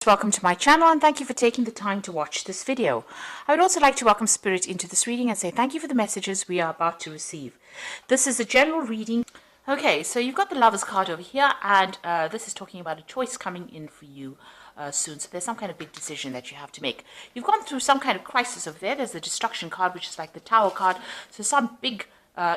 Welcome to my channel and thank you for taking the time to watch this video. I would also like to welcome Spirit into this reading and say thank you for the messages we are about to receive. This is a general reading. Okay, so you've got the Lovers card over here, and this is talking about a choice coming in for you soon. So there's some kind of big decision that you have to make. You've gone through some kind of crisis over there. There's the Destruction card, which is like the Tower card. So some big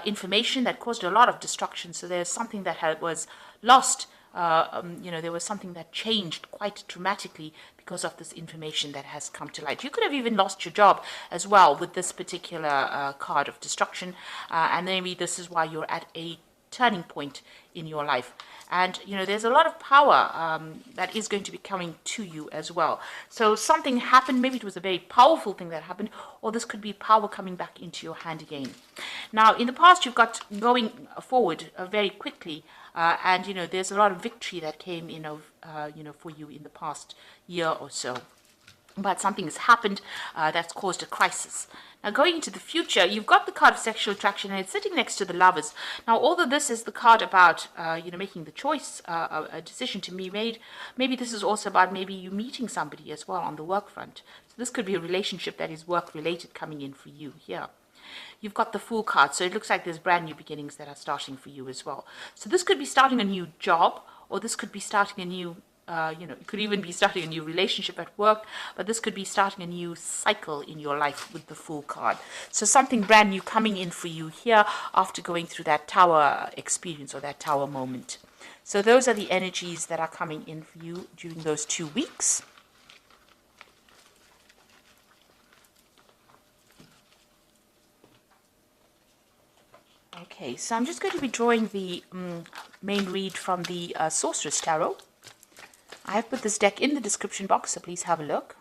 information that caused a lot of destruction. So there's something that was lost. There was something that changed quite dramatically because of this information that has come to light. You could have even lost your job as well with this particular card of destruction, and maybe this is why you're at a turning point in your life. And there's a lot of power that is going to be coming to you as well. So something happened, maybe it was a very powerful thing that happened, or this could be power coming back into your hand again. Now in the past you've got going forward very quickly, and there's a lot of victory that came for you in the past year or so. But something has happened that's caused a crisis. Now going into the future, you've got the card of sexual attraction, and it's sitting next to the Lovers. Now although this is the card about making the choice, a decision to be made, maybe this is also about maybe you meeting somebody as well on the work front. So this could be a relationship that is work related coming in for you here. You've got the Fool card, so it looks like there's brand new beginnings that are starting for you as well. So this could be starting a new job, or this could be starting a new it could even be starting a new relationship at work, but this could be starting a new cycle in your life with the Fool card. So something brand new coming in for you here after going through that Tower experience or that Tower moment. So those are the energies that are coming in for you during those 2 weeks. Okay, so I'm just going to be drawing the main read from the Sorceress Tarot. I have put this deck in the description box, so please have a look.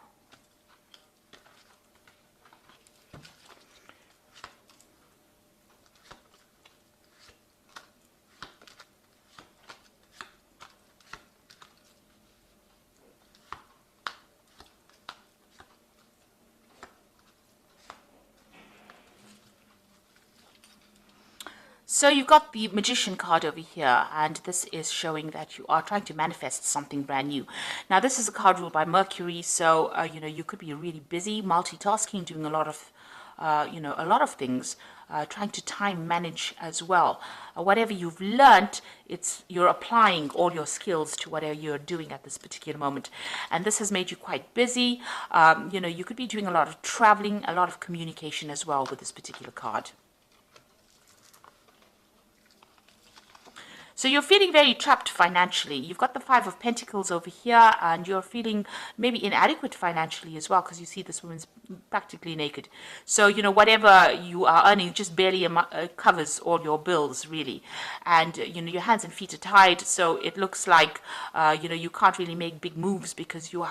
So you've got the Magician card over here, and this is showing that you are trying to manifest something brand new. Now this is a card ruled by Mercury, so you could be really busy, multitasking, doing a lot of things, trying to time manage as well. Whatever you've learned, you're applying all your skills to whatever you're doing at this particular moment, and this has made you quite busy. You could be doing a lot of traveling, a lot of communication as well with this particular card. So you're feeling very trapped financially. You've got the Five of Pentacles over here, and you're feeling maybe inadequate financially as well, because you see this woman's practically naked. So, whatever you are earning just barely covers all your bills, really. And, your hands and feet are tied, so it looks like, you can't really make big moves because you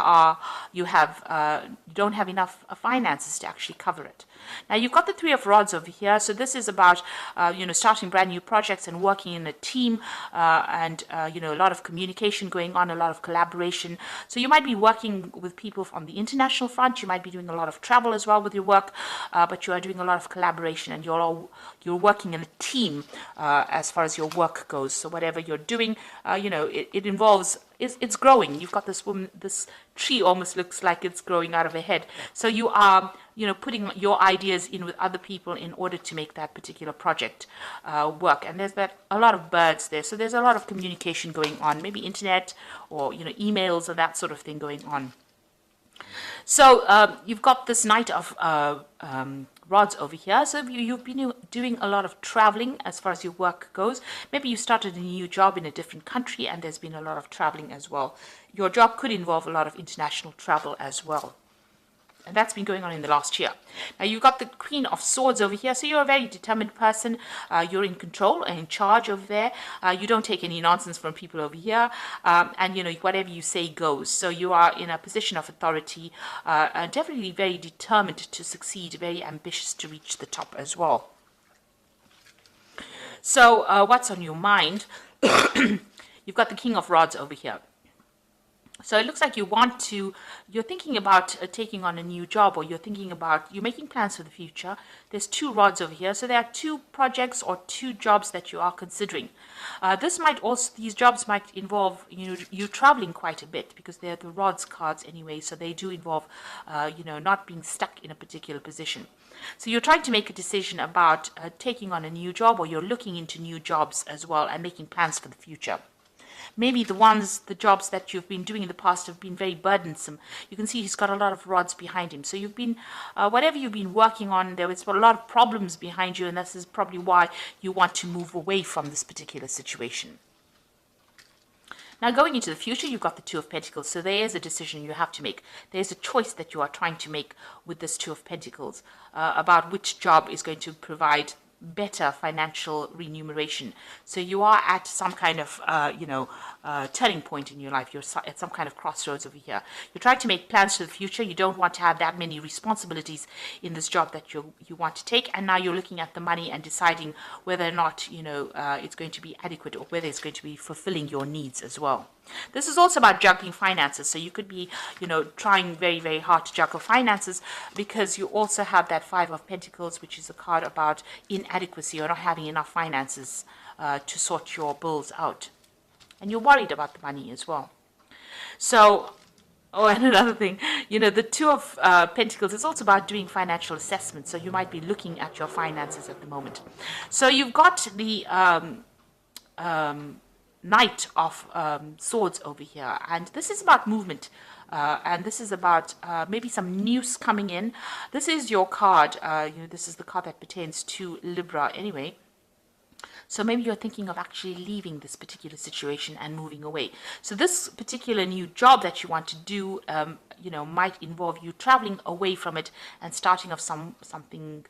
don't have enough finances to actually cover it. Now, you've got the Three of Rods over here, so this is about, starting brand new projects and working in a team. A lot of communication going on, a lot of collaboration. So you might be working with people on the international front. You might be doing a lot of travel as well with your work, but you are doing a lot of collaboration, and you're working in a team as far as your work goes. So whatever you're doing, it involves. It's growing. You've got this woman, this tree almost looks like it's growing out of her head. So you are, putting your ideas in with other people in order to make that particular project work. And there's a lot of birds there. So there's a lot of communication going on, maybe internet or, emails or that sort of thing going on. So you've got this Knight of Rods over here. So you've been doing a lot of traveling as far as your work goes. Maybe you started a new job in a different country, and there's been a lot of traveling as well. Your job could involve a lot of international travel as well. And that's been going on in the last year. Now you've got the Queen of Swords over here. So you're a very determined person. You're in control and in charge over there. You don't take any nonsense from people over here. And whatever you say goes. So you are in a position of authority, definitely very determined to succeed, very ambitious to reach the top as well. So what's on your mind? You've got the King of Rods over here. So it looks like you're thinking about taking on a new job, or you're making plans for the future. There's two rods over here. So there are two projects or two jobs that you are considering. These jobs might involve, you traveling quite a bit, because they're the rods cards anyway. So they do involve, not being stuck in a particular position. So you're trying to make a decision about taking on a new job, or you're looking into new jobs as well and making plans for the future. Maybe the jobs that you've been doing in the past have been very burdensome. You can see he's got a lot of rods behind him. So whatever you've been working on, there was a lot of problems behind you, and this is probably why you want to move away from this particular situation. Now, going into the future, you've got the Two of Pentacles. So there is a decision you have to make. There's a choice that you are trying to make with this Two of Pentacles about which job is going to provide better financial remuneration. So you are at some kind of, turning point in your life. You're at some kind of crossroads over here. You're trying to make plans for the future. You don't want to have that many responsibilities in this job that you want to take. And now you're looking at the money and deciding whether or not, it's going to be adequate, or whether it's going to be fulfilling your needs as well. This is also about juggling finances. So you could be, trying very, very hard to juggle finances, because you also have that Five of Pentacles, which is a card about inadequacy, or not having enough finances to sort your bills out. And you're worried about the money as well. So, and another thing, the Two of Pentacles is also about doing financial assessments. So you might be looking at your finances at the moment. So you've got the Knight of Swords over here, and this is about movement, and this is about maybe some news coming in. This is your card. This is the card that pertains to Libra anyway. So maybe you're thinking of actually leaving this particular situation and moving away. So this particular new job that you want to do, might involve you traveling away from it and starting off something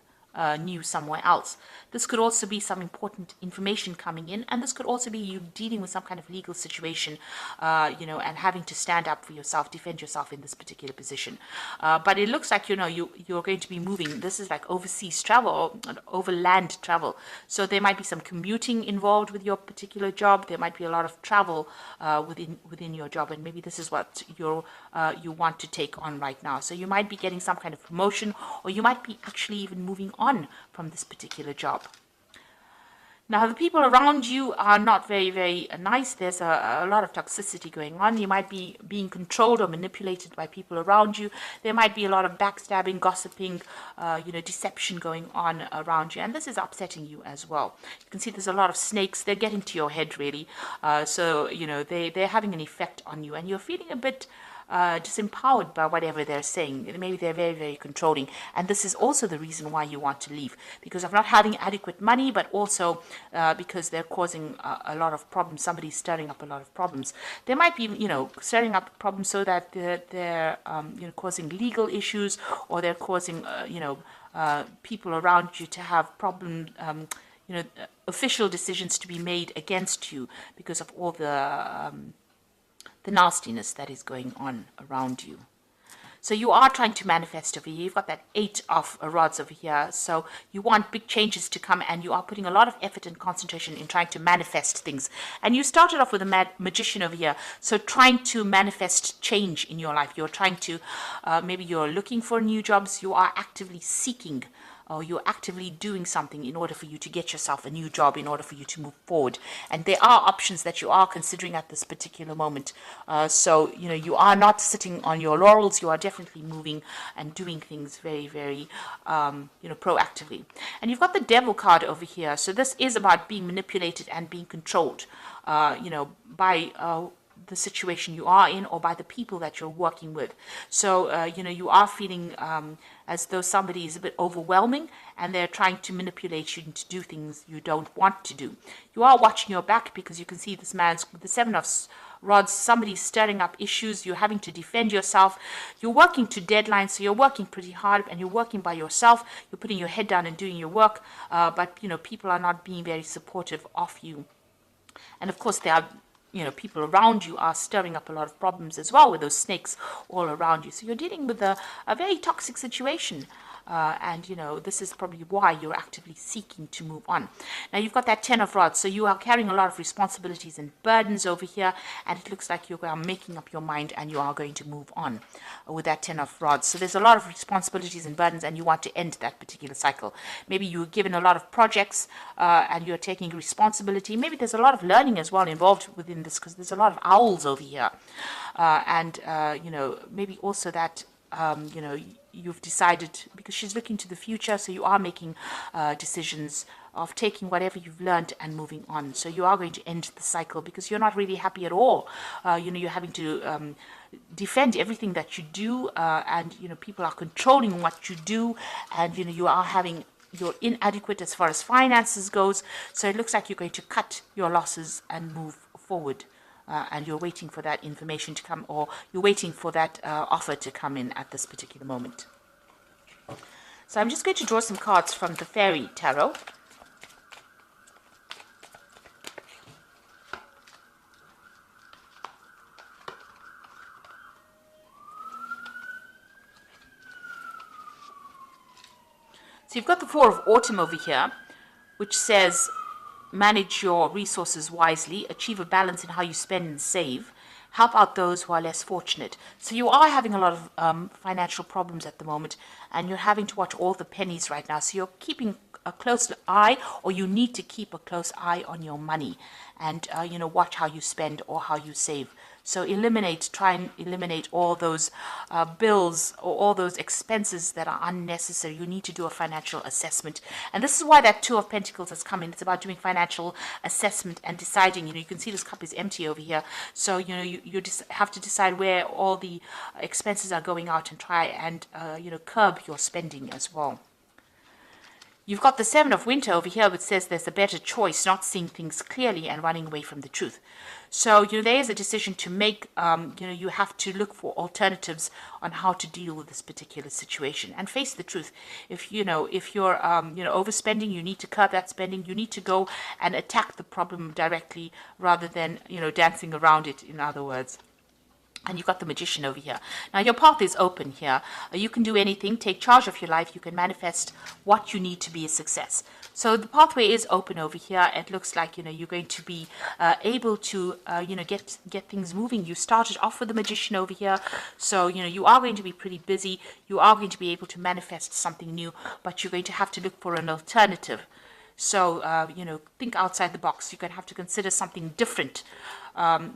new somewhere else. This could also be some important information coming in, and this could also be you dealing with some kind of legal situation, and having to stand up for yourself, defend yourself in this particular position. But it looks like, you're going to be moving. This is like overseas travel, or overland travel. So there might be some commuting involved with your particular job. There might be a lot of travel within your job, and maybe this is what you want to take on right now. So you might be getting some kind of promotion, or you might be actually even moving on from this particular job. Now, the people around you are not very, very nice. There's a lot of toxicity going on. You might be being controlled or manipulated by people around you. There might be a lot of backstabbing, gossiping, deception going on around you. And this is upsetting you as well. You can see there's a lot of snakes. They're getting to your head, really. They're having an effect on you. And you're feeling a bit disempowered by whatever they're saying. Maybe they're very, very controlling. And this is also the reason why you want to leave, because of not having adequate money, but also because they're causing a lot of problems. Somebody's stirring up a lot of problems. They might be, stirring up problems so that they're causing legal issues, or they're causing, people around you to have problems, official decisions to be made against you because of all the nastiness that is going on around you. So you are trying to manifest over here. You've got that Eight of Rods over here. So you want big changes to come, and you are putting a lot of effort and concentration in trying to manifest things. And you started off with a Magician over here. So trying to manifest change in your life. You're trying to, maybe you're looking for new jobs. You are actively seeking, or you're actively doing something in order for you to get yourself a new job, in order for you to move forward. And there are options that you are considering at this particular moment. So you are not sitting on your laurels. You are definitely moving and doing things very, very, proactively. And you've got the Devil card over here. So this is about being manipulated and being controlled, by the situation you are in, or by the people that you're working with. So, you are feeling as though somebody is a bit overwhelming, and they're trying to manipulate you to do things you don't want to do. You are watching your back, because you can see the Seven of Rods, somebody's stirring up issues. You're having to defend yourself. You're working to deadlines, so you're working pretty hard, and you're working by yourself. You're putting your head down and doing your work, but, people are not being very supportive of you. And of course, there are people around you are stirring up a lot of problems as well, with those snakes all around you. So you're dealing with a very toxic situation. and this is probably why you're actively seeking to move on. Now you've got that 10 of rods, so you are carrying a lot of responsibilities and burdens over here, and it looks like you are making up your mind and you are going to move on with that 10 of rods. So there's a lot of responsibilities and burdens, and you want to end that particular cycle. Maybe you were given a lot of projects and you're taking responsibility. Maybe there's a lot of learning as well involved within this, because there's a lot of owls over here. Maybe also that you've decided, because she's looking to the future, so you are making decisions of taking whatever you've learned and moving on. So you are going to end the cycle because you're not really happy at all. You're having to defend everything that you do, and people are controlling what you do, and you're inadequate as far as finances goes. So it looks like you're going to cut your losses and move forward. And you're waiting for that information to come, or you're waiting for that offer to come in at this particular moment. So I'm just going to draw some cards from the Fairy Tarot. So you've got the Four of Autumn over here, which says, manage your resources wisely, achieve a balance in how you spend and save, help out those who are less fortunate. So you are having a lot of financial problems at the moment, and you're having to watch all the pennies right now. So you're keeping a close eye, or you need to keep a close eye on your money, and watch how you spend or how you save. So try and eliminate all those bills or all those expenses that are unnecessary. You need to do a financial assessment. And this is why that Two of Pentacles has come in. It's about doing financial assessment and deciding. You can see this cup is empty over here. So, you just have to decide where all the expenses are going out, and try and, curb your spending as well. You've got the Seven of Winter over here, which says there's a better choice, not seeing things clearly and running away from the truth. So, there is a decision to make. You have to look for alternatives on how to deal with this particular situation and face the truth. If you're overspending, you need to curb that spending. You need to go and attack the problem directly rather than, dancing around it, in other words. And you've got the Magician over here. Now, your path is open here. You can do anything. Take charge of your life. You can manifest what you need to be a success. So the pathway is open over here. It looks like, you're going to be able to, get things moving. You started off with the Magician over here. So, you are going to be pretty busy. You are going to be able to manifest something new, but you're going to have to look for an alternative. So, think outside the box. You're going to have to consider something different,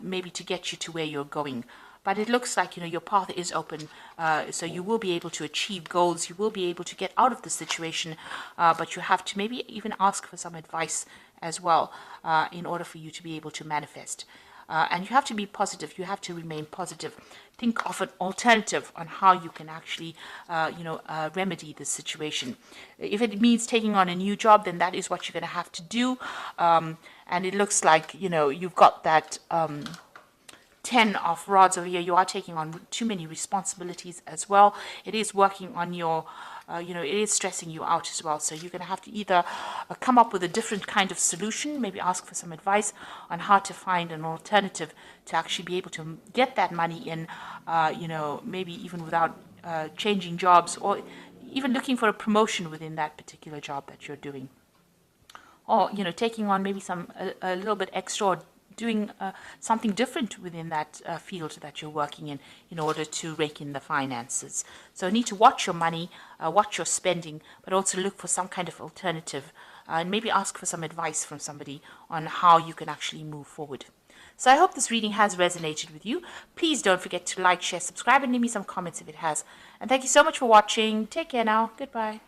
maybe to get you to where you're going. But it looks like, your path is open, so you will be able to achieve goals. You will be able to get out of the situation, but you have to maybe even ask for some advice as well in order for you to be able to manifest. And you have to be positive. You have to remain positive. Think of an alternative on how you can actually, remedy this situation. If it means taking on a new job, then that is what you're going to have to do. And it looks like, you've got that 10 of rods over here. You are taking on too many responsibilities as well. It is working on your, it is stressing you out as well. So you're going to have to either come up with a different kind of solution, maybe ask for some advice on how to find an alternative to actually be able to get that money in, maybe even without changing jobs, or even looking for a promotion within that particular job that you're doing. Or, taking on maybe a little bit extra, or doing something different within that field that you're working in order to rake in the finances. So you need to watch your money, watch your spending, but also look for some kind of alternative, and maybe ask for some advice from somebody on how you can actually move forward. So I hope this reading has resonated with you. Please don't forget to like, share, subscribe, and leave me some comments if it has. And thank you so much for watching. Take care now. Goodbye.